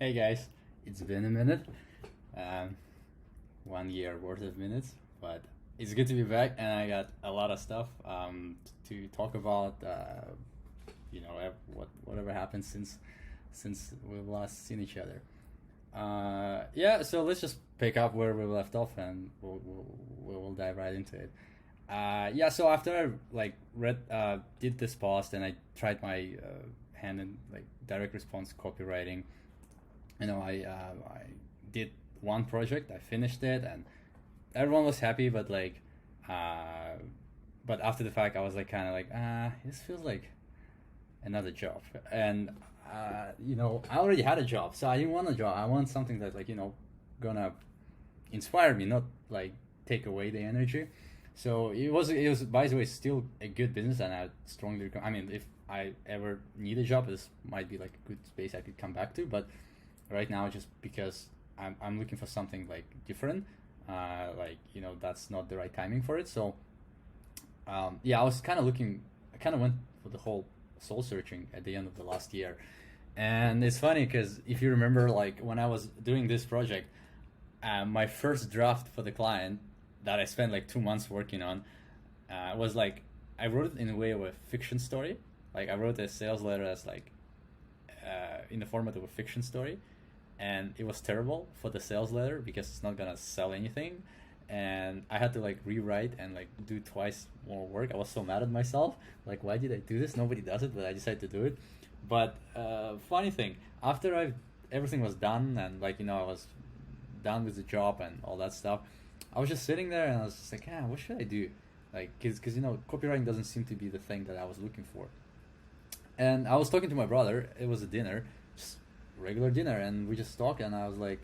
Hey guys, it's been a minute, um, 1 year worth of minutes, but it's good to be back, and I got a lot of stuff to talk about. Whatever happened since we've last seen each other. Yeah, so let's just pick up where we left off, and we'll dive right into it. Yeah, so after I did this post, and I tried my hand in like direct response copywriting. I did one project, I finished it, and everyone was happy. Uh, but after the fact, I was like, kind of like, this feels like another job. And I already had a job, so I didn't want a job. I want something that gonna inspire me, not like take away the energy. So it was by the way still a good business, and I strongly I mean, if I ever need a job, this might be like a good space I could come back to. But right now, just because I'm looking for something like different, that's not the right timing for it. So yeah, I was kind of looking. I kind of went for the whole soul searching at the end of the last year, and it's funny because if you remember, like when I was doing this project, my first draft for the client that I spent like 2 months working on was like I wrote it in a way of a fiction story. Like I wrote a sales letter as like in the format of a fiction story, and it was terrible for the sales letter because it's not gonna sell anything, and I had to like rewrite and like do twice more work. I was so mad at myself, like why did I do this? Nobody does it, but I decided to do it. But funny thing, after I everything was done, and I was done with the job and all that stuff, I was just sitting there and I was just like, what should I do? Like, because copywriting doesn't seem to be the thing that I was looking for. And I was talking to my brother. It was a dinner, just regular dinner, and we just talked. And I was like,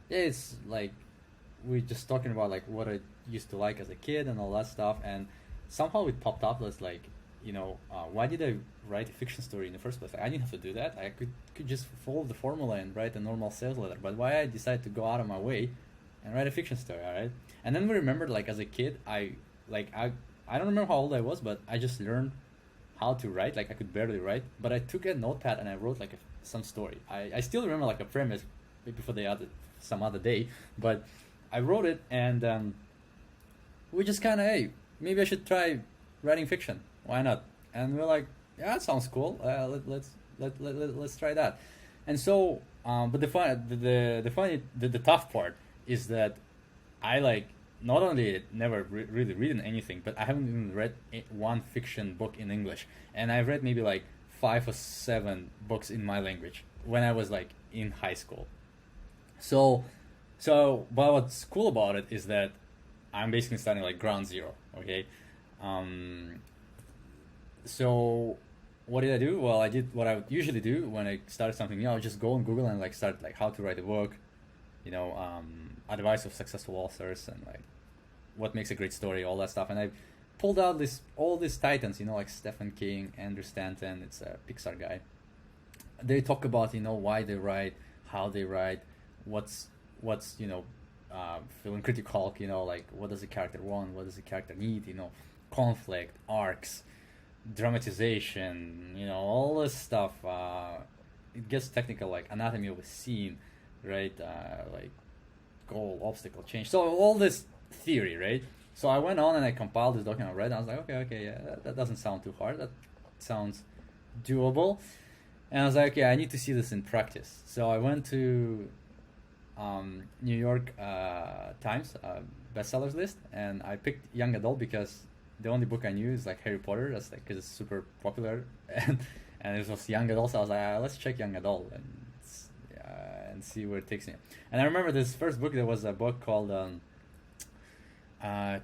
yeah, it's like we just talking about like what I used to like as a kid and all that stuff. And somehow it popped up as like, why did I write a fiction story in the first place? Like, I didn't have to do that. I could just follow the formula and write a normal sales letter. But why I decided to go out of my way and write a fiction story, all right? And then we remembered, like as a kid, I don't remember how old I was, but I just learned how to write. Like I could barely write, but I took a notepad and I wrote like some story. I still remember like a premise, maybe for some other day, but I wrote it, and we just kind of, hey, maybe I should try writing fiction. Why not? And we're like, yeah, that sounds cool. Let's try that. And so, but the tough part is that I like not only never really read anything, but I haven't even read one fiction book in English, and I've read maybe like 5 or 7 books in my language when I was like in high school. So, but what's cool about it is that I'm basically starting like ground zero. Okay, um, so what did I do? Well, I did what I would usually do when I started something new. I would just go on Google and like start like how to write a book, advice of successful authors, and like what makes a great story, all that stuff. And I pulled out all these titans, like Stephen King, Andrew Stanton. It's a Pixar guy. They talk about why they write, how they write, what's feeling critical. Like what does the character want, what does the character need. Conflict, arcs, dramatization. All this stuff. It gets technical, like anatomy of a scene, right? Like goal, obstacle, change. So all this theory, right? So I went on and I compiled this document, I read, and I was like, okay, yeah, that doesn't sound too hard. That sounds doable. And I was like, okay, I need to see this in practice. So I went to New York Times bestsellers list, and I picked young adult because the only book I knew is like Harry Potter. That's like because it's super popular, and it was young adult. So I was like, let's check young adult and see where it takes me. And I remember this first book. There was a book called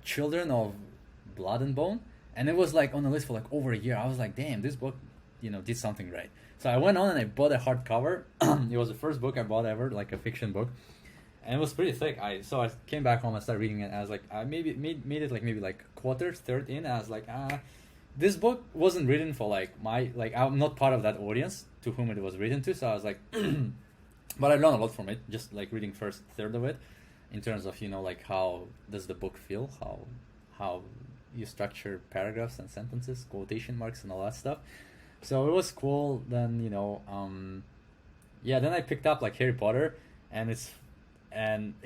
Children of Blood and Bone, and it was like on the list for like over a year. I was like, damn, this book, did something right. So I went on and I bought a hardcover. It was the first book I bought ever, like a fiction book, and it was pretty thick. I came back home and started reading it. And I was like, I maybe made it like maybe like quarter, third in. And I was like, this book wasn't written for like I'm not part of that audience to whom it was written to. So I was like, but I learned a lot from it, just like reading first third of it, in terms of like how does the book feel, how you structure paragraphs and sentences, quotation marks and all that stuff. So it was cool. Then yeah, then I picked up like Harry Potter, and it's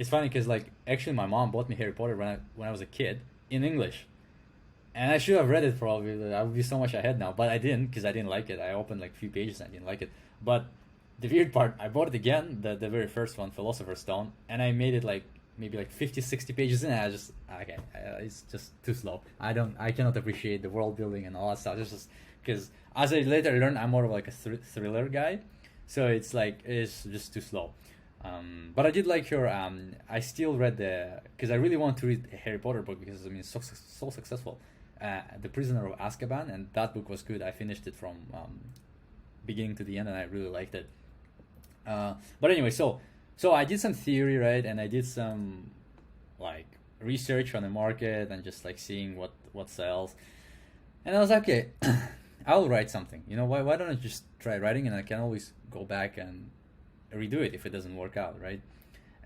funny because like actually my mom bought me Harry Potter when I was a kid in English, and I should have read it probably. I would be so much ahead now, but I didn't because I didn't like it. I opened like a few pages and I didn't like it. But the weird part, I bought it again, the very first one, Philosopher's Stone, and I made it like maybe like 50, 60 pages in. And I just okay, it's just too slow. I cannot appreciate the world building and all that stuff. It's just because as I later learned, I'm more of like a thriller guy, so it's like it's just too slow. But I did like your. I still read because I really want to read a Harry Potter book because I mean it's so successful. The Prisoner of Azkaban, and that book was good. I finished it from beginning to the end, and I really liked it. But anyway, so I did some theory, right, and I did some like research on the market and just like seeing what sells, and I was like, okay, I'll write something. You know, why don't I just try writing, and I can always go back and redo it if it doesn't work out, right?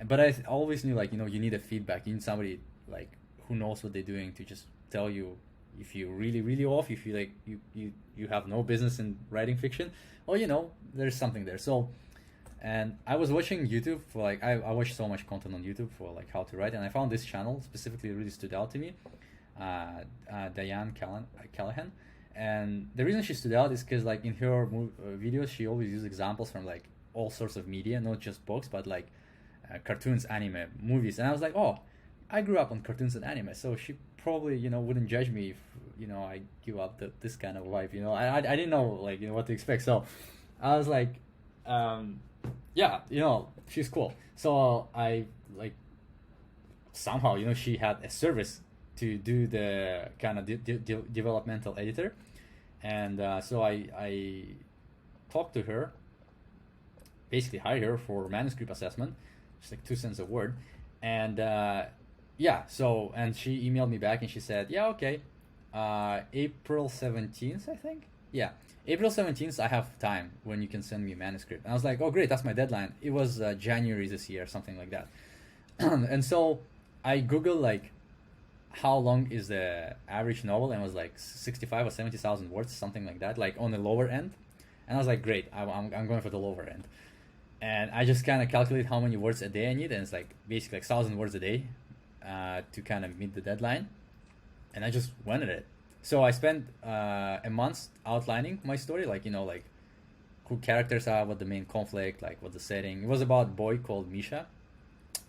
But I always knew like you need a feedback. You need somebody like who knows what they're doing to just tell you if you're really off, if you like you have no business in writing fiction, or there's something there. So, and I was watching YouTube for like I watch so much content on YouTube for like how to write, and I found this channel specifically really stood out to me, Diane Callahan, and the reason she stood out is because like in her videos she always uses examples from like all sorts of media, not just books, but like cartoons, anime, movies, and I was like, oh, I grew up on cartoons and anime, so she probably wouldn't judge me if I give up this kind of life. I didn't know like what to expect, so I was like, yeah, she's cool. So I like somehow she had a service to do the kind of developmental editor, and so I talked to her, basically hired her for manuscript assessment, just like 2 cents a word, and yeah, so and she emailed me back and she said, yeah, okay, April 17th, I think. Yeah, April 17th, I have time when you can send me a manuscript. And I was like, oh, great, that's my deadline. It was January this year, something like that. And so I Googled, like, how long is the average novel? And it was like 65 or 70,000 words, something like that, like on the lower end. And I was like, great, I'm going for the lower end. And I just kind of calculate how many words a day I need. And it's like basically like 1,000 words a day to kind of meet the deadline. And I just went at it. So I spent a month outlining my story, like like who characters are, what the main conflict, like what the setting. It was about a boy called Misha,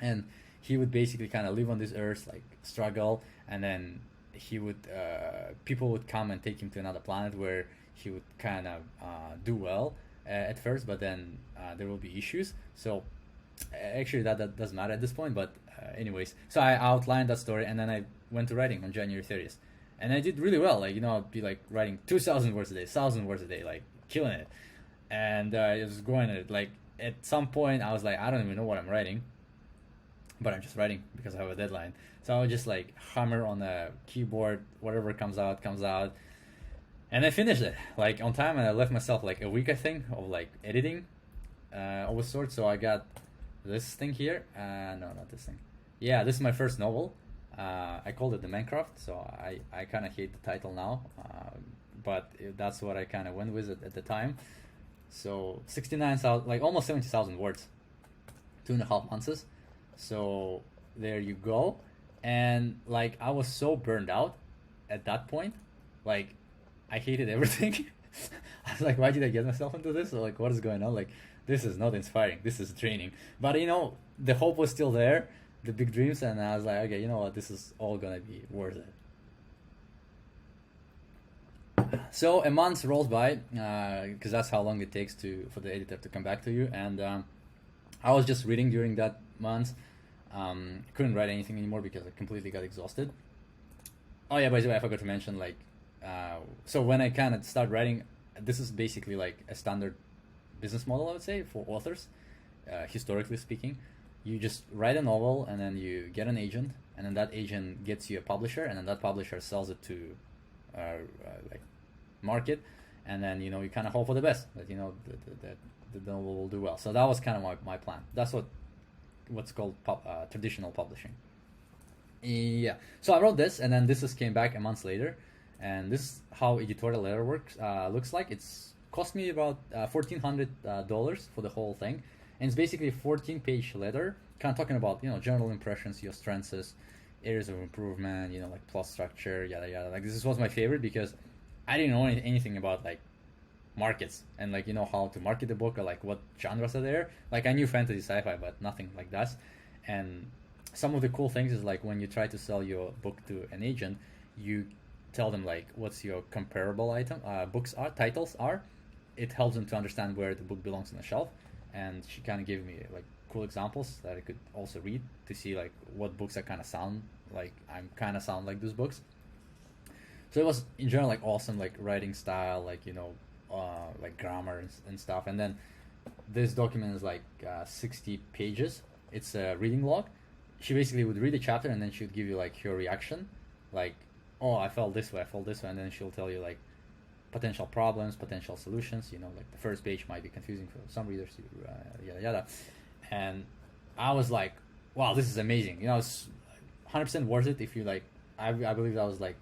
and he would basically kind of live on this earth, like struggle, and then he would people would come and take him to another planet where he would kind of do well at first, but then there will be issues. So actually that doesn't matter at this point, but anyways, so I outlined that story, and then I went to writing on January 30th. And I did really well. Like, I'd be like writing 2,000 words a day, 1,000 words a day, like killing it. And it was going at it. Like, at some point, I was like, I don't even know what I'm writing, but I'm just writing because I have a deadline. So I would just like hammer on the keyboard, whatever comes out, comes out. And I finished it like on time, and I left myself like a week, I think, of like editing of a sort. So I got this thing here. No, not this thing. Yeah, this is my first novel. I called it the Minecraft, so I kind of hate the title now, but that's what I kind of went with at the time. So 69,000, like almost 70,000 words, 2.5 months. So there you go. And like I was so burned out at that point, like I hated everything. I was like, why did I get myself into this? Or like, what is going on? Like, this is not inspiring. This is draining. But the hope was still there, the big dreams, and I was like, okay, you know what, this is all gonna be worth it. So a month rolls by, because that's how long it takes for the editor to come back to you, and I was just reading during that month. Couldn't write anything anymore because I completely got exhausted. Oh yeah, by the way, I forgot to mention, like, so when I kind of start writing, this is basically like a standard business model, I would say, for authors, historically speaking. You just write a novel, and then you get an agent, and then that agent gets you a publisher, and then that publisher sells it to like market, and then you kind of hope for the best, that the novel will do well. So that was kind of my plan. That's what's called traditional publishing. Yeah. So I wrote this, and then this just came back a month later, and this is how editorial letter works looks like. It's cost me about $1,400 for the whole thing, and it's basically a 14-page letter, kind of talking about general impressions, your strengths, areas of improvement, like plot structure, yada yada. Like this was my favorite because I didn't know anything about like markets and like how to market the book or like what genres are there. Like I knew fantasy, sci-fi, but nothing like that. And some of the cool things is like when you try to sell your book to an agent, you tell them like what's your comparable item titles are. It helps them to understand where the book belongs on the shelf. And she kind of gave me like cool examples that I could also read to see like what books I kind of sound like. I'm kind of sound like those books. So it was in general like awesome, like writing style, like like grammar and stuff. And then this document is like 60 pages. It's a reading log. She basically would read a chapter and then she would give you like her reaction, like, oh, I felt this way, and then she'll tell you like potential problems, potential solutions. Like the first page might be confusing for some readers, yada yada. And I was like, wow, this is amazing. It's 100% worth it if you like. I believe that was like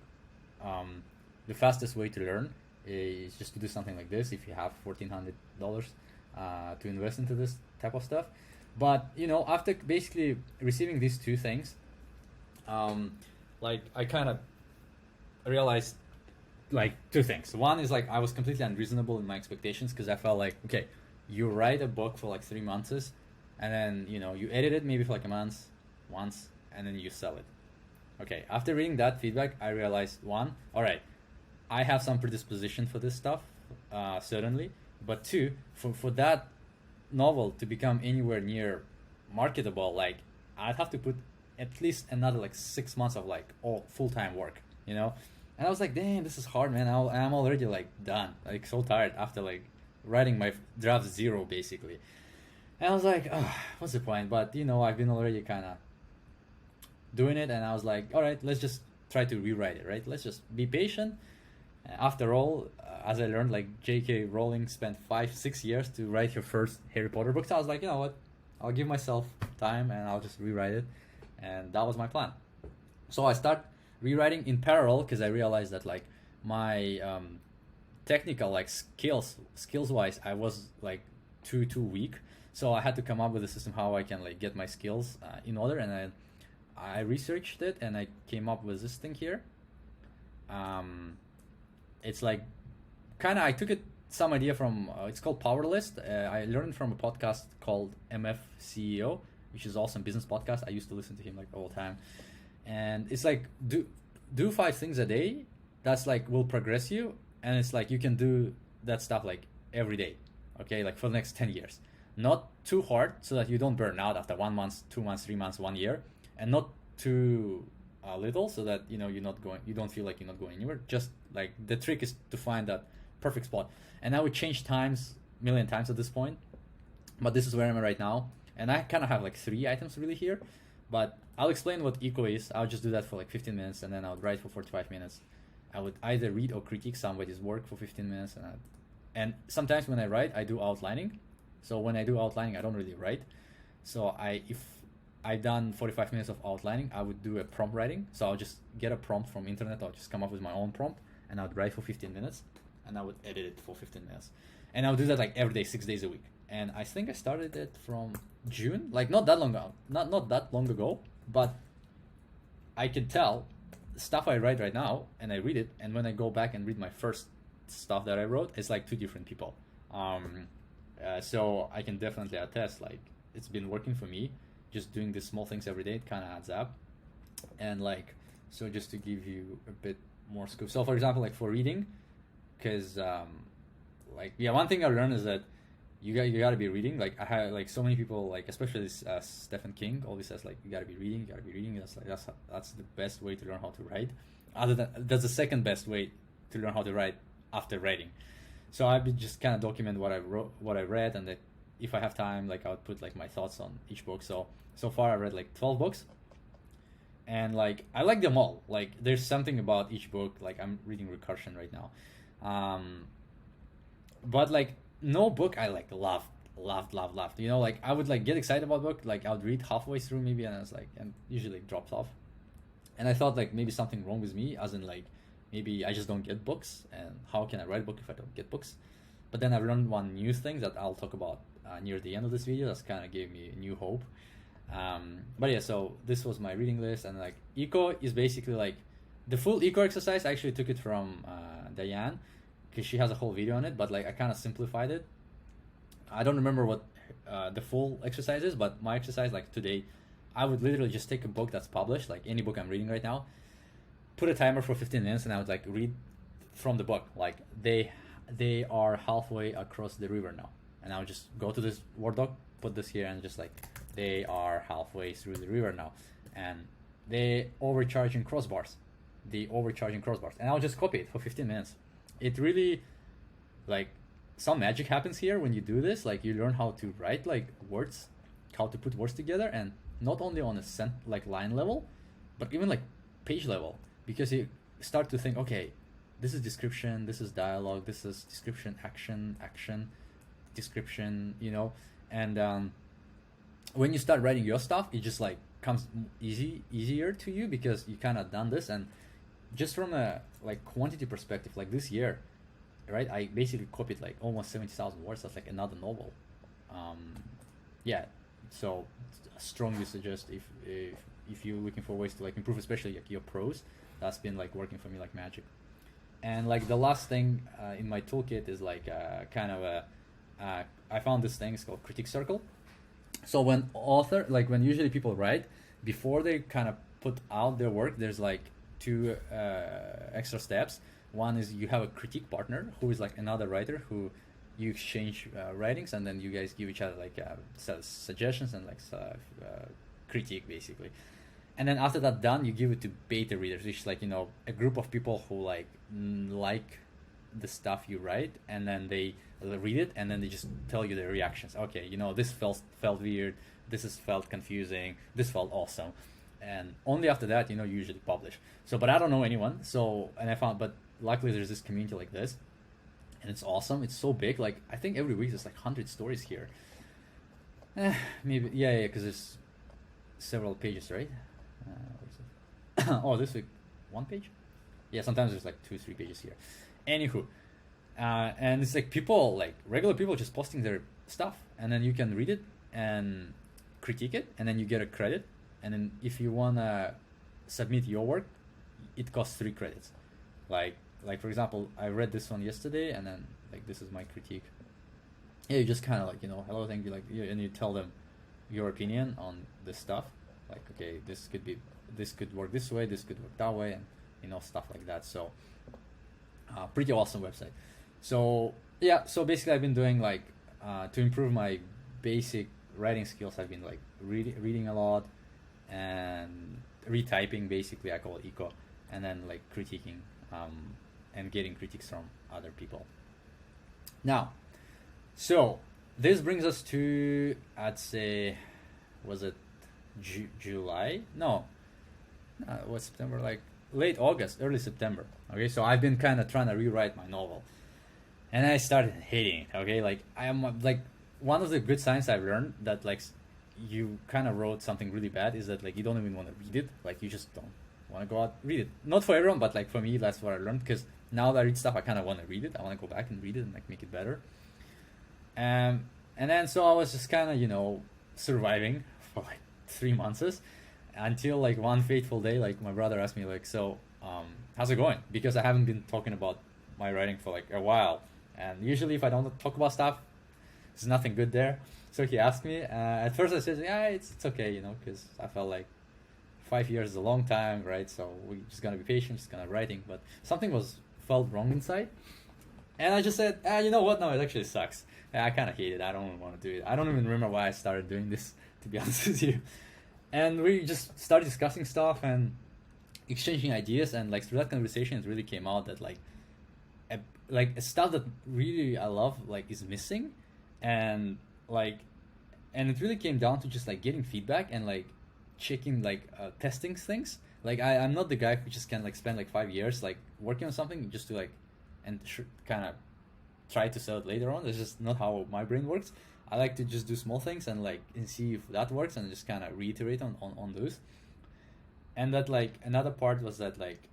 the fastest way to learn is just to do something like this if you have $1,400 to invest into this type of stuff. But after basically receiving these two things, like I kind of realized like two things. One is like I was completely unreasonable in my expectations because I felt like, okay, you write a book for like 3 months, and then you edit it maybe for like a month once, and then you sell it. Okay, after reading that feedback, I realized one, all right, I have some predisposition for this stuff, certainly, but two, for that novel to become anywhere near marketable, like I'd have to put at least another like 6 months of like all full-time work, and I was like, damn, this is hard, man. I'm already like done, like so tired after like writing my draft 0 basically. And I was like, oh, what's the point? But I've been already kind of doing it, and I was like, all right, let's just try to rewrite it, right? Let's just be patient. After all, as I learned, like J.K. Rowling spent 5-6 years to write her first Harry Potter book. So I was like, you know what? I'll give myself time and I'll just rewrite it. And that was my plan. So I start rewriting in parallel because I realized that like my technical like skills wise, I was like too weak. So I had to come up with a system how I can like get my skills in order. And I researched it and I came up with this thing here. It's like kind of I took some idea from it's called Power List. I learned from a podcast called MF CEO, which is awesome business podcast. I used to listen to him like all the time, and it's like do 5 things a day. That's like will progress you, and it's like you can do that stuff like every day, okay, like for the next 10 years. Not too hard so that you don't burn out after 1 month, 2 months, 3 months, 1 year, and not too little so that you don't feel like you're not going anywhere. Just like the trick is to find that perfect spot. And I would change times a million times at this point, but this is where I'm at right now. And I kind of have like 3 items really here, but I'll explain what eco is. I'll just do that for like 15 minutes and then I would write for 45 minutes. I would either read or critique somebody's work for 15 minutes, and sometimes when I write I do outlining. So when I do outlining I don't really write. So if I've done 45 minutes of outlining, I would do a prompt writing. So I'll just get a prompt from internet. I'll just come up with my own prompt and I would write for 15 minutes and I would edit it for 15 minutes. And I would do that like every day, 6 days a week. And I think I started it from June, like not that long ago, not that long ago, but I can tell stuff I write right now and I read it. And when I go back and read my first stuff that I wrote, it's like 2 different people. So I can definitely attest, like it's been working for me. Just doing these small things every day, it kind of adds up. And like, so just to give you a bit more scope. So for example, like for reading, because one thing I learned is that you got to be reading. Like I had like so many people, like especially Stephen King always says like you got to be reading. That's the best way to learn how to write. That's the second best way to learn how to write after writing. So I would just kind of document what I wrote, what I read, and that if I have time, like I would put like my thoughts on each book. So far I read like 12 books, and like I like them all. Like there's something about each book. Like I'm reading Recursion right now, but like no book I like loved. Like I would like get excited about a book, like I would read halfway through maybe, and I was like, and usually it drops off. And I thought like maybe something wrong with me, as in like maybe I just don't get books, and how can I write a book if I don't get books? But then I've learned one new thing that I'll talk about near the end of this video. That's kind of gave me new hope. But yeah, so this was my reading list, and like eco is basically like the full eco exercise. I actually took it from Diane, because she has a whole video on it, but like I kind of simplified it. I don't remember what the full exercise is, but my exercise, like today, I would literally just take a book that's published, like any book I'm reading right now, put a timer for 15 minutes, and I would like read from the book. Like they are halfway across the river now, and I would just go to this Word doc, put this here, and just like they are halfway through the river now, and they overcharging crossbars, and I'll just copy it for 15 minutes. It really, like, some magic happens here when you do this. Like, you learn how to write like words, how to put words together, and not only on a like line level, but even like page level, because you start to think, okay, this is description, this is dialogue, this is description, action, description, you know. And when you start writing your stuff, it just like comes easier to you, because you kind of done this. And just from a like quantity perspective, like this year, right, I basically copied like almost 70,000 words. That's like another novel. Yeah, so I strongly suggest if you're looking for ways to like improve, especially like your prose, that's been like working for me like magic. And like the last thing in my toolkit is like kind of a I found this thing. It's called critique circle. So when usually people write, before they kind of put out their work, there's like two extra steps. One is you have a critique partner who is like another writer who you exchange writings, and then you guys give each other like suggestions and like critique basically. And then after that done, you give it to beta readers, which is like, you know, a group of people who like the stuff you write, and then they read it, and then they just tell you their reactions. Okay, you know, this felt weird, this is felt confusing, this felt awesome. And only after that, you know, you usually publish. So, but I don't know anyone. So, and I found, but luckily there's this community like this, and it's awesome. It's so big. Like, I think every week there's like 100 stories here. Maybe, yeah, because there's several pages, right? Oh, this week, one page? Yeah, sometimes there's like 2-3 pages here. Anywho, and it's like people, like regular people just posting their stuff, and then you can read it and critique it, and then you get a credit. And then if you wanna submit your work, it costs 3 credits. Like for example, I read this one yesterday, and then like this is my critique. Yeah, you just kind of like, you know, hello, thank you, like, and you tell them your opinion on this stuff. Like, okay, this could work this way, this could work that way, and you know, stuff like that. So pretty awesome website. So yeah, so basically I've been doing like to improve my basic writing skills, I've been like reading a lot and retyping, basically I call it eco, and then like critiquing and getting critiques from other people. Now, so this brings us to, I'd say, was it July? No, it was September, like late August, early September. Okay, so I've been kind of trying to rewrite my novel, and I started hating it. Okay, like I am like, one of the good signs I've learned that like you kind of wrote something really bad is that like you don't even want to read it. Like you just don't want to go out read it. Not for everyone, but like for me, that's what I learned, because now that I read stuff, I kind of want to read it. I want to go back and read it and like make it better. And then so I was just kind of, you know, surviving for like 3 months until like one fateful day, like my brother asked me like, so how's it going? Because I haven't been talking about my writing for like a while, and usually if I don't talk about stuff, there's nothing good there. So he asked me. At first I said, yeah, it's okay, you know, because I felt like 5 years is a long time, right? So we just gonna be patient, just gonna writing. But something felt wrong inside, and I just said, you know what? No, it actually sucks. I kind of hate it. I don't want to do it. I don't even remember why I started doing this, to be honest with you. And we just started discussing stuff and exchanging ideas, and like through that conversation, it really came out that like stuff that really I love like is missing, and it really came down to just like getting feedback and like checking, like testing things. Like I'm not the guy who just can like spend like 5 years like working on something just to like and kind of try to sell it later on. That's just not how my brain works. I like to just do small things and like and see if that works, and just kind of reiterate on those. And that like another part was that like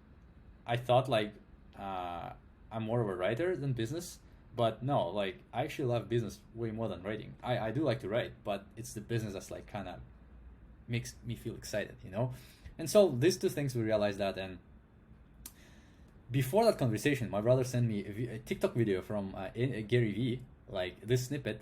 I thought like I'm more of a writer than business, But no, like I actually love business way more than writing. I do like to write, but it's the business that's like kind of makes me feel excited, you know. And so these two things we realized that. And before that conversation, my brother sent me a TikTok video from Gary Vee, like this snippet,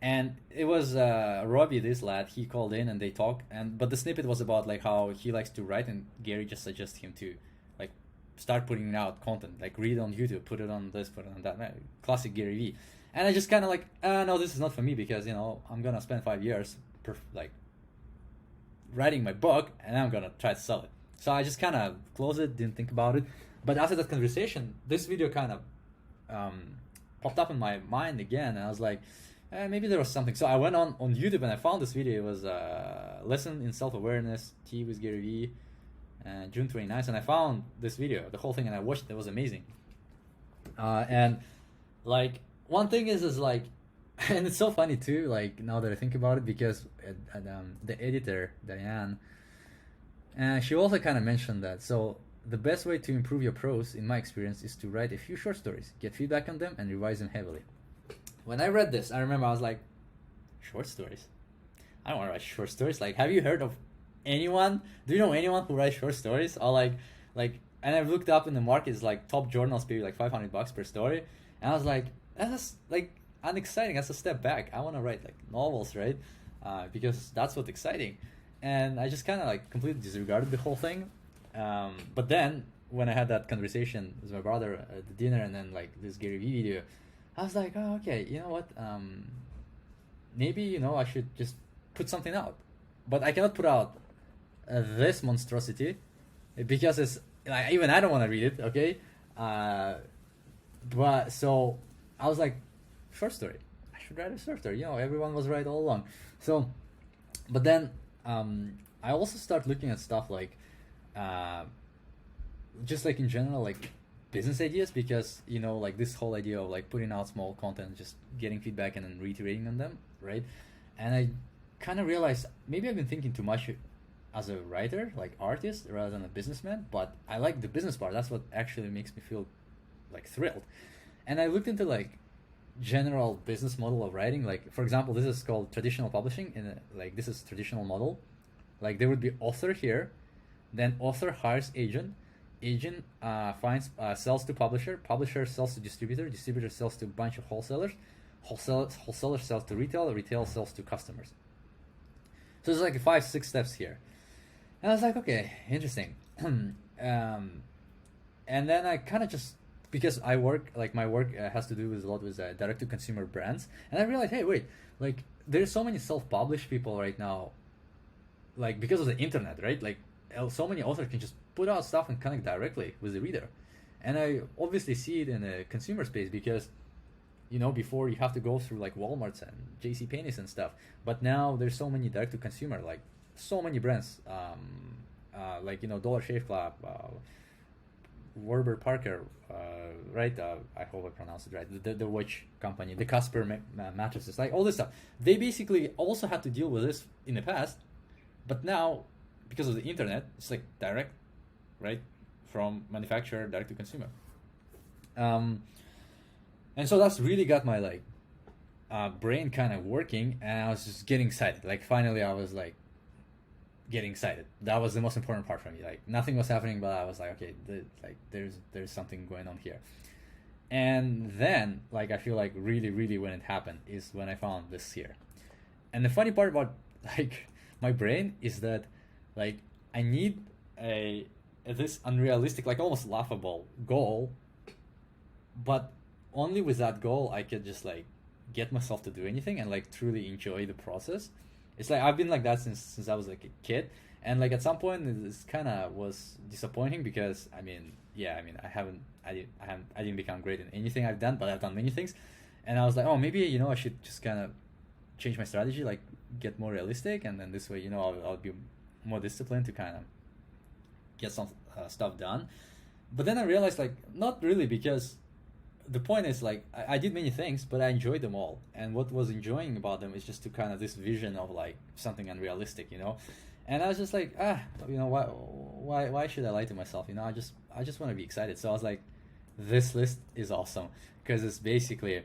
and it was Robbie, this lad. He called in and they talked, and but the snippet was about like how he likes to write, and Gary just suggests him to like start putting out content, like read on YouTube, put it on this, put it on that. Classic Gary Vee. And I just kind of like, no, this is not for me, because you know I'm gonna spend 5 years like writing my book, and I'm gonna try to sell it. So I just kind of closed it, didn't think about it. But after that conversation, this video kind of popped up in my mind again, and I was like, maybe there was something. So I went on YouTube and I found this video. It was Lesson in Self-Awareness, Tea with Gary Vee, June 29th, and I found this video, the whole thing, and I watched it. It was amazing. And like one thing is like, and it's so funny too, like now that I think about it, because the editor, Diane, she also kind of mentioned that. So the best way to improve your prose, in my experience, is to write a few short stories, get feedback on them, and revise them heavily. When I read this, I remember I was like, short stories? I don't want to write short stories. Like, have you heard of anyone? Do you know anyone who writes short stories? Or like, and I've looked up in the market, it's like top journals pay like $500 per story. And I was like, that's like unexciting. That's a step back. I want to write like novels, right? Because that's what's exciting. And I just kind of like completely disregarded the whole thing. But then when I had that conversation with my brother at the dinner, and then like this Gary Vee video, I was like, oh, okay, you know what? Maybe, you know, I should just put something out. But I cannot put out this monstrosity, because it's like, even I don't want to read it, okay? But so I was like, short story. I should write a short story. You know, everyone was right all along. So, but then I also start looking at stuff like, just like in general, like business ideas, because you know, like this whole idea of like putting out small content, just getting feedback and then reiterating on them, right? And I kind of realized maybe I've been thinking too much as a writer, like artist, rather than a businessman. But I like the business part. That's what actually makes me feel like thrilled. And I looked into like general business model of writing. Like for example, this is called traditional publishing, and like this is traditional model. Like there would be author here, then author hires agent, agent sells to publisher, publisher sells to distributor, distributor sells to a bunch of wholesalers, wholesaler sells to retail, retail sells to customers. So there's like 5-6 steps here. And I was like, okay, interesting. And then I kind of just, because I work, like my work has to do with a lot with direct to consumer brands, and I realized, hey, wait, like there's so many self-published people right now, like because of the internet, right? Like so many authors can just put out stuff and connect directly with the reader. And I obviously see it in a consumer space, because you know, before you have to go through like Walmart's and JCPenney's and stuff, but now there's so many direct to consumer, like so many brands, like, you know, Dollar Shave Club, Warburg Parker, right? I hope I pronounced it right. The watch company, the Casper mattresses, like all this stuff. They basically also had to deal with this in the past, but now because of the internet, it's like direct, right, from manufacturer direct to consumer. And so that's really got my like brain kind of working, and I was just getting excited. Like finally, I was like getting excited. That was the most important part for me. Like nothing was happening, but I was like, okay, there's something going on here. And then like I feel like really when it happened is when I found this here. And the funny part about like my brain is that like I need this unrealistic, like almost laughable goal, but only with that goal I could just like get myself to do anything and like truly enjoy the process. It's like I've been like that since I was like a kid, and like at some point this kind of was disappointing, because I didn't become great in anything I've done, but I've done many things, and I was like, oh, maybe, you know, I should just kind of change my strategy, like get more realistic, and then this way, you know, I'll be more disciplined to kind of get some stuff done. But then I realized like not really, because the point is like I did many things, but I enjoyed them all, and what was enjoying about them is just to kind of this vision of like something unrealistic, you know. And I was just like, you know, why should I lie to myself, you know? I just want to be excited. So I was like, this list is awesome because it's basically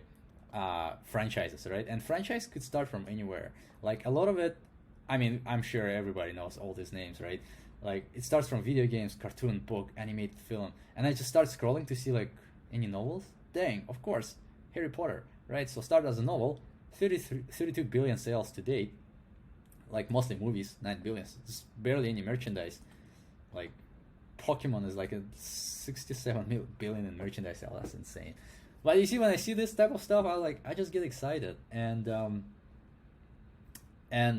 franchises, right? And franchise could start from anywhere. Like a lot of it, I mean, I'm sure everybody knows all these names, right? Like it starts from video games, cartoon, book, animated film, and I just start scrolling to see like any novels. Dang, of course, Harry Potter, right? So started as a novel, 32 billion sales to date, like mostly movies, 9 billion. It's barely any merchandise. Like Pokemon is like a 67 billion in merchandise sale. That's insane. But you see, when I see this type of stuff, I just get excited, and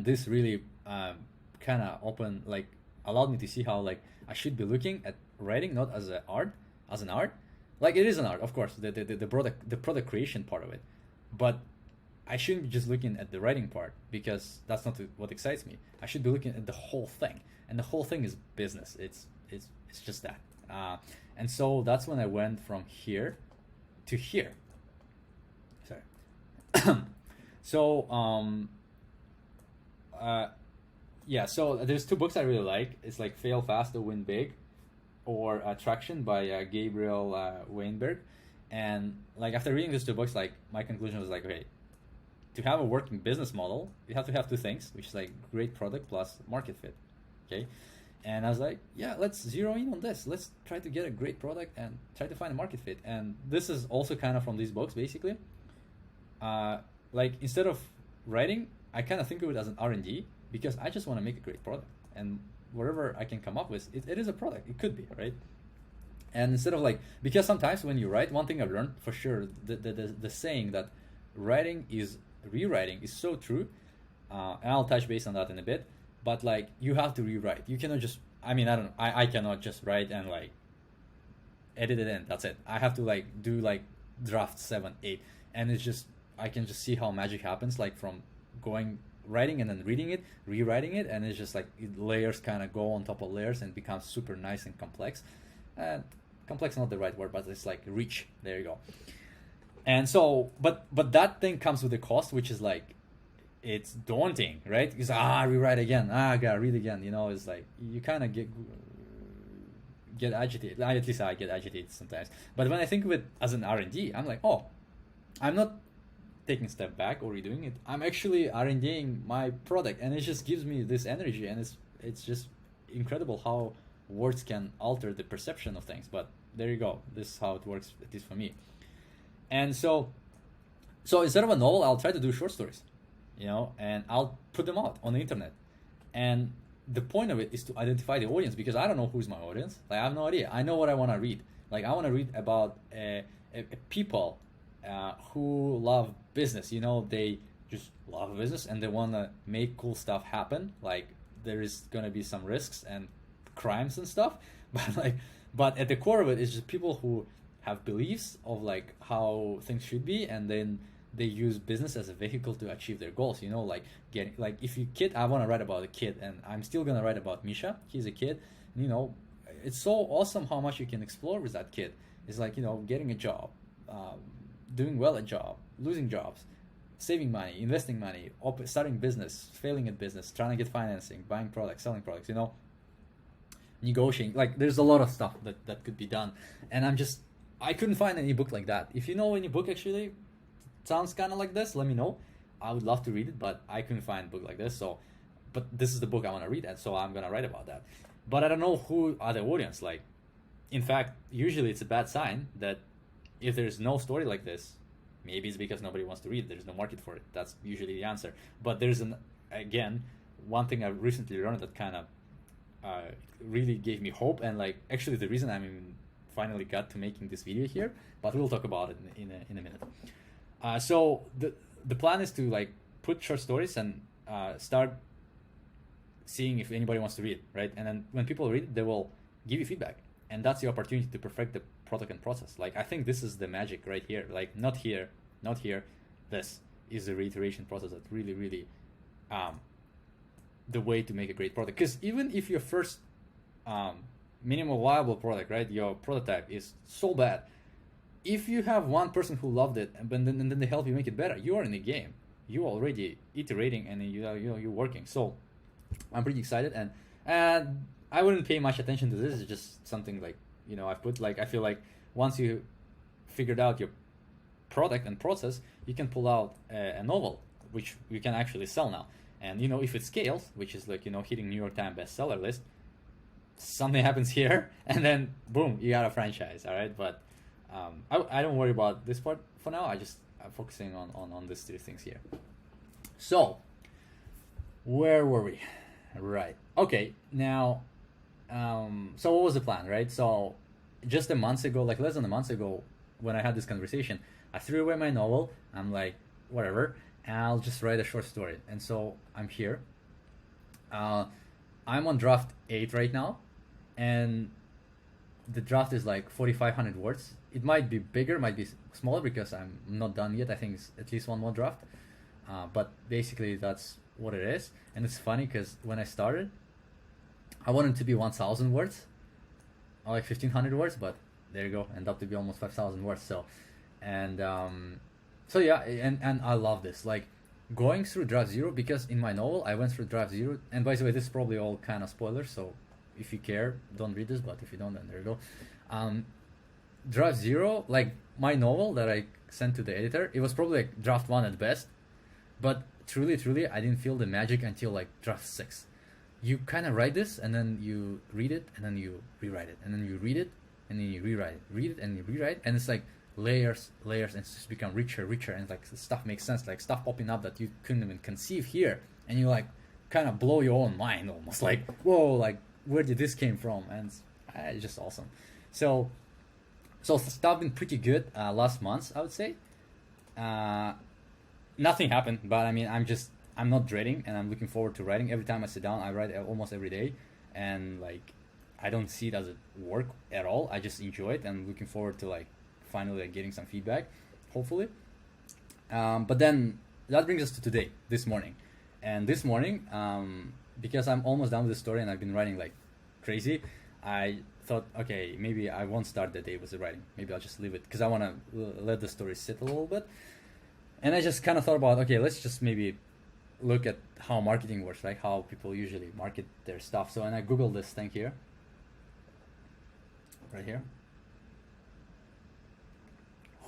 this really kind of opened, like, allowed me to see how like I should be looking at writing not as an art, like it is an art, of course, the product creation part of it, but I shouldn't be just looking at the writing part because that's not what excites me. I should be looking at the whole thing, and the whole thing is business. It's just that, and so that's when I went from here to here. Sorry. So yeah, so there's two books I really like. It's like Fail Fast or Win Big, or Traction by Gabriel Weinberg. And like after reading these two books, like my conclusion was like, okay, to have a working business model, you have to have two things, which is like great product plus market fit. Okay. And I was like, yeah, let's zero in on this. Let's try to get a great product and try to find a market fit. And this is also kind of from these books, basically. Like instead of writing, I kind of think of it as an R&D because I just want to make a great product. And whatever I can come up with, it is a product. It could be, right? And instead of like, because sometimes when you write, one thing I've learned for sure, the saying that writing is rewriting is so true. And I'll touch base on that in a bit. But like you have to rewrite. You cannot just, I mean, I don't know. I cannot just write and like edit it in. That's it. I have to like do like draft 7, 8. And it's just, I can just see how magic happens, like from going writing and then reading it, rewriting it, and it's just like layers kind of go on top of layers and becomes super nice and complex. And complex is not the right word, but it's like rich. There you go. And so, but that thing comes with a cost, which is like, it's daunting, right? Because rewrite again, I gotta read again. You know, it's like you kind of get agitated. At least I get agitated sometimes. But when I think of it as an R&D, I'm like, oh, I'm not taking a step back or redoing it. I'm actually R&D'ing my product, and it just gives me this energy, and it's just incredible how words can alter the perception of things. But there you go. This is how it works, at least for me. And so instead of a novel, I'll try to do short stories, you know, and I'll put them out on the internet. And the point of it is to identify the audience, because I don't know who's my audience. Like I have no idea. I know what I want to read. Like I want to read about people who love business. You know, they just love business and they want to make cool stuff happen. Like there is going to be some risks and crimes and stuff, but at the core of it is just people who have beliefs of like how things should be, and then they use business as a vehicle to achieve their goals. You know, like getting, like if you kid, I want to write about a kid, and I'm still gonna write about Misha. He's a kid. You know, it's so awesome how much you can explore with that kid. It's like, you know, getting a job, doing well at job, losing jobs, saving money, investing money, starting business, failing at business, trying to get financing, buying products, selling products. You know, negotiating. Like there's a lot of stuff that could be done, and I couldn't find any book like that. If you know any book actually sounds kind of like this, let me know. I would love to read it, but I couldn't find a book like this. So, but this is the book I want to read, and so I'm gonna write about that. But I don't know who are the audience. Like, in fact, usually it's a bad sign that if there's no story like this, maybe it's because nobody wants to read it. There's no market for it. That's usually the answer. But there's one thing I recently learned that kind of really gave me hope, and like actually the reason I'm even finally got to making this video here. But we'll talk about it in a minute. So the plan is to like put short stories and start seeing if anybody wants to read, right? And then when people read it, they will give you feedback, and that's the opportunity to perfect the product and process. Like I think this is the magic right here. Like not here. This is the reiteration process that really the way to make a great product. Because even if your first minimal viable product, right, your prototype is so bad, if you have one person who loved it and then they help you make it better, you are in the game. You're already iterating and you're working. So I'm pretty excited, and I wouldn't pay much attention to this. It's just something like, you know, I've put, like, I feel like once you figured out your product and process, you can pull out a novel, which you can actually sell now. And if it scales, which is like hitting New York Times bestseller list, something happens here, and then boom, you got a franchise. All right, but I don't worry about this part for now. I'm focusing on these two things here. So where were we? Right. Okay. Now, so what was the plan, right? So just a month ago, like less than a month ago, when I had this conversation, I threw away my novel. I'm like, whatever, I'll just write a short story. And so I'm here. I'm on draft 8 right now, and the draft is like 4,500 words. It might be bigger, might be smaller, because I'm not done yet. I think it's at least one more draft. But basically that's what it is. And it's funny because when I started, I wanted to be 1,000 words, or like 1,500 words, but there you go, ended up to be almost 5,000 words. So, and so yeah, and I love this, like going through draft 0, because in my novel I went through draft 0. And by the way, this is probably all kind of spoilers, so if you care, don't read this, but if you don't, then there you go. Draft 0, like my novel that I sent to the editor, it was probably like draft 1 at best, but truly I didn't feel the magic until like draft 6. You kind of write this, and then you read it, and then you rewrite it, and then you read it, and then you rewrite it, read it, and you rewrite, and it's like layers, and it's just become richer, and like stuff makes sense, like stuff popping up that you couldn't even conceive here, and you like kind of blow your own mind almost, like whoa, like where did this came from? And it's just awesome. So stuff been pretty good last month, I would say. Nothing happened, but I mean, I'm not dreading, and I'm looking forward to writing. Every time I sit down, I write almost every day, and like I don't see it as a work at all. I just enjoy it, and looking forward to like finally like getting some feedback, hopefully. But then that brings us to today, this morning. And this morning, because I'm almost done with the story and I've been writing like crazy, I thought, okay, maybe I won't start the day with the writing. Maybe I'll just leave it, because I want to let the story sit a little bit. And I just kind of thought about, okay, let's just maybe look at how marketing works, like how people usually market their stuff. So, and I Googled this thing here, right here.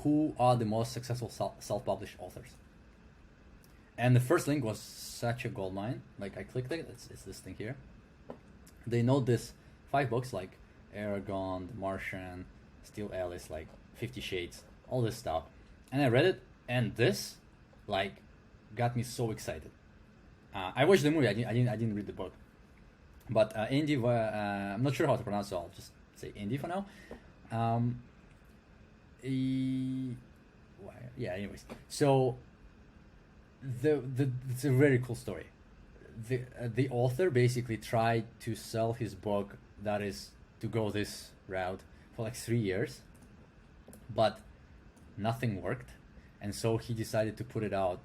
Who are the most successful self-published authors? And the first link was such a goldmine. Like I clicked it, it's this thing here. They note this 5 books like Aragon, The Martian, Steel Alice, like 50 Shades, all this stuff. And I read it, and this like got me so excited. I watched the movie. I didn't read the book. But Andy, I'm not sure how to pronounce it, so I'll just say Andy for now. Yeah. Anyways, so it's a very cool story. The author basically tried to sell his book, that is to go this route, for like 3 years, but nothing worked, and so he decided to put it out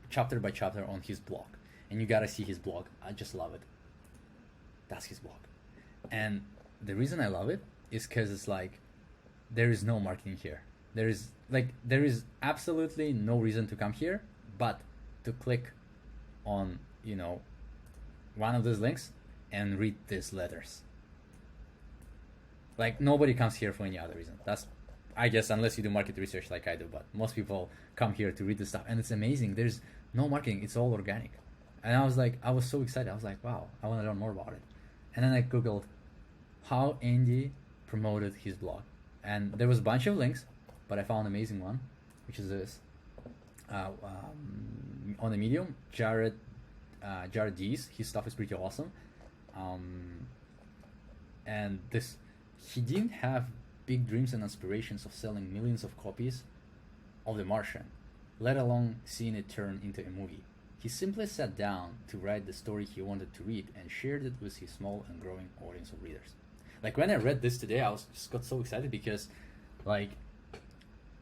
chapter by chapter on his blog. And you gotta see his blog. I just love it. That's his blog. And the reason I love it is because it's like there is no marketing here. There is absolutely no reason to come here but to click on one of those links and read these letters. Like nobody comes here for any other reason. That's, I guess, unless you do market research like I do, but most people come here to read this stuff, and it's amazing. There's no marketing, it's all organic. And I was so excited. I was like, wow, I want to learn more about it. And then I Googled how Andy promoted his blog, and there was a bunch of links, but I found an amazing one, which is this. On the Medium, Jared D's, his stuff is pretty awesome. And this, he didn't have big dreams and aspirations of selling millions of copies of The Martian, let alone seeing it turn into a movie. He simply sat down to write the story he wanted to read and shared it with his small and growing audience of readers. Like when I read this today, I just got so excited because, like,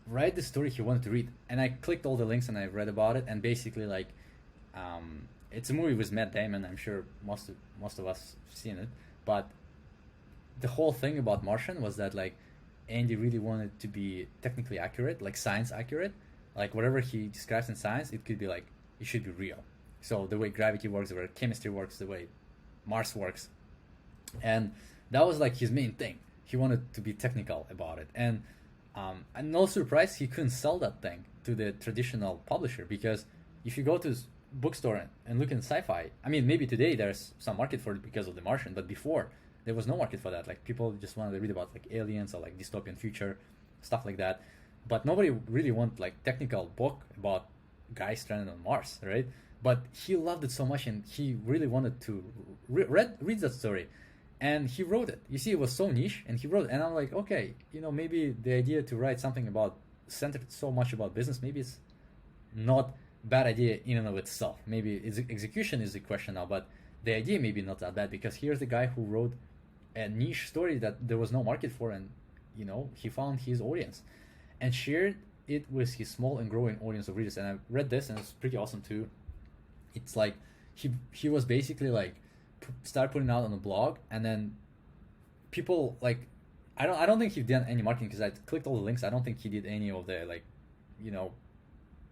write the story he wanted to read, and I clicked all the links and I read about it, and basically like, it's a movie with Matt Damon. I'm sure most of us have seen it, but the whole thing about Martian was that like Andy really wanted to be technically accurate, like science accurate, like whatever he describes in science, it could be like, it should be real. So the way gravity works, the way chemistry works, the way Mars works, and that was like his main thing. He wanted to be technical about it, and And no surprise, he couldn't sell that thing to the traditional publisher, because if you go to bookstore and look in sci-fi, I mean, maybe today there's some market for it because of The Martian, but before there was no market for that. Like, people just wanted to read about like aliens or like dystopian future stuff like that, but nobody really want like technical book about guys stranded on Mars, right? But he loved it so much, and he really wanted to read that story, and he wrote it. You see, it was so niche, and he wrote it. And I'm like, okay, maybe the idea to write something about centered so much about business, maybe it's not bad idea in and of itself. Maybe its execution is the question now, but the idea maybe not that bad, because here's the guy who wrote a niche story that there was no market for, and he found his audience and shared it with his small and growing audience of readers. And I read this, and it's pretty awesome too. It's like he was basically like start putting out on the blog, and then people like, I don't think he did any marketing, because I clicked all the links. I don't think he did any of the like,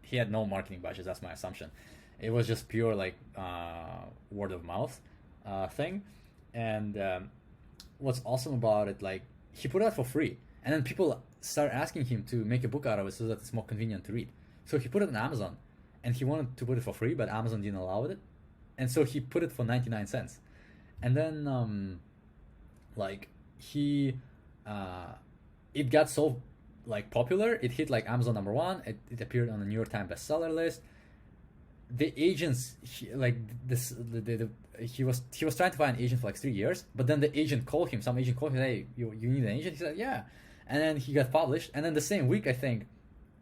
he had no marketing budget. That's my assumption. It was just pure like word of mouth thing. And what's awesome about it, like, he put it out for free, and then people start asking him to make a book out of it so that it's more convenient to read. So he put it on Amazon, and he wanted to put it for free, but Amazon didn't allow it, and so he put it for 99 cents. And then like he it got so like popular, it hit like Amazon #1. It appeared on the New York Times bestseller list. The agents, he was trying to find an agent for like 3 years, but then the agent called him. Some agent called him, hey, you need an agent? He said, yeah. And then he got published, and then the same week, I think,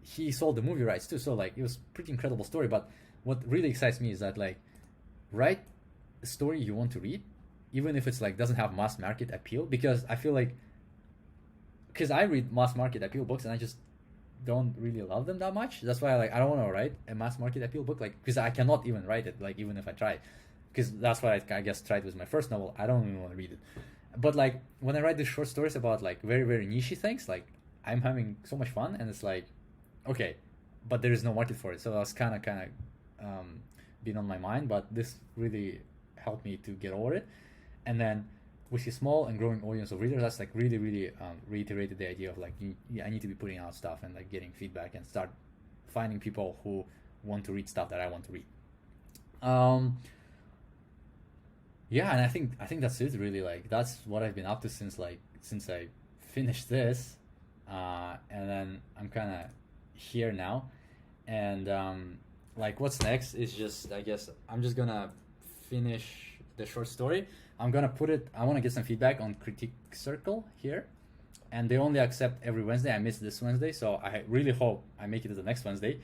he sold the movie rights too. So like, it was a pretty incredible story. But what really excites me is that, like, write a story you want to read, even if it's like doesn't have mass market appeal, because I feel like, because I read mass market appeal books and I just don't really love them that much. That's why I don't want to write a mass market appeal book, like, because I cannot even write it, like, even if I try, because that's what I guess tried with my first novel. I don't even want to read it. But like, when I write these short stories about like very, very niche things, like, I'm having so much fun, and it's like, okay, but there is no market for it. So that's kind of been on my mind, but this really helped me to get over it. And then with a small and growing audience of readers, that's like really, really reiterated the idea of like, I need to be putting out stuff and like getting feedback and start finding people who want to read stuff that I want to read. Yeah, and I think that's it really. Like, that's what I've been up to since I finished this, and then I'm kind of here now, and like, what's next is just, I guess I'm just gonna finish the short story. I'm gonna put it, I want to get some feedback on Critique Circle here, and they only accept every Wednesday. I missed this Wednesday, so I really hope I make it to the next Wednesday.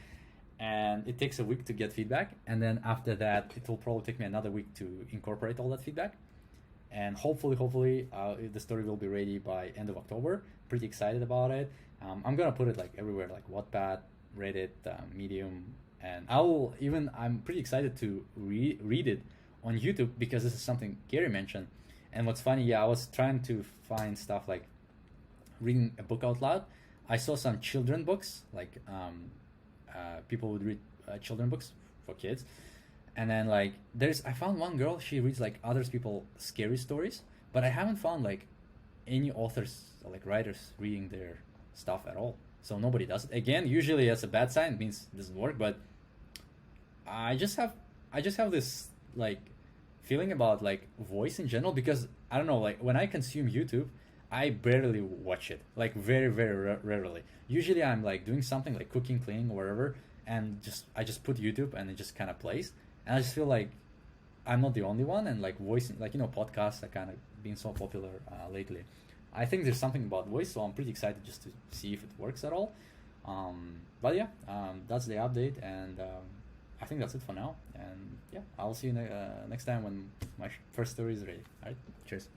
And it takes a week to get feedback, and then after that it will probably take me another week to incorporate all that feedback, and hopefully the story will be ready by end of October. Pretty excited about it. I'm gonna put it like everywhere, like Wattpad, Reddit, Medium, and I'm pretty excited to read it on YouTube, because this is something Gary mentioned. And what's funny, I was trying to find stuff like reading a book out loud. I saw some children books, like people would read children books for kids, and then like I found one girl, she reads like others people scary stories, but I haven't found like any authors or like writers reading their stuff at all. So nobody does it. Again, usually that's a bad sign, it means it doesn't work. But I just have this like feeling about like voice in general, because I don't know, like when I consume YouTube, I barely watch it, like very, very rarely. Usually I'm like doing something like cooking, cleaning, or whatever, and I just put YouTube and it just kind of plays. And I just feel like I'm not the only one, and like voice, like, podcasts are kind of being so popular lately. I think there's something about voice, so I'm pretty excited just to see if it works at all. But yeah, that's the update, and I think that's it for now. And yeah, I'll see you next time when my first story is ready. All right, cheers.